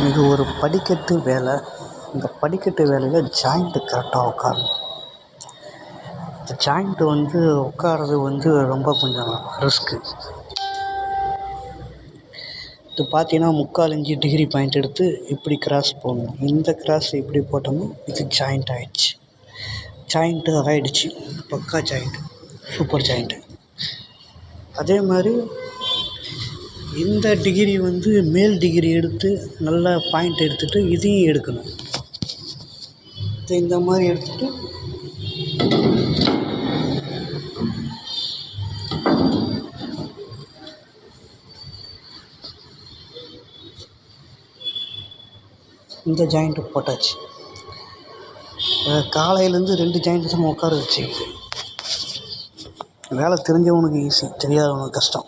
இது ஒரு படிக்கட்டு வேலை. இந்த படிக்கட்டு வேலையில் ஜாயிண்ட்டு கரெக்டாக உட்காரணும். இந்த ஜாயிண்ட்டு உட்கார்றது ரொம்ப கொஞ்சம் ரிஸ்க்கு. இது பார்த்தீங்கன்னா 3/4 டிகிரி பாயிண்ட் எடுத்து இப்படி கிராஸ் போடணும். இந்த கிராஸ் இப்படி போட்டோம்னா இது ஜாயிண்ட் ஆகிடுச்சு. ஜாயிண்ட்டு ஆகிடுச்சு, பக்கா ஜாயிண்ட்டு, சூப்பர் ஜாயிண்ட்டு. அதே மாதிரி இந்த டிகிரி மேல் டிகிரி எடுத்து நல்லா பாயிண்ட் எடுத்துகிட்டு இதையும் எடுக்கணும். இந்த மாதிரி எடுத்துகிட்டு இந்த ஜாயிண்ட்டு போட்டாச்சு. காலையிலேருந்து 2 ஜாயிண்ட்டு தான் உட்கார வச்சு. வேலை தெரிஞ்சவனுக்கு ஈஸி, தெரியாதவனுக்கு கஷ்டம்.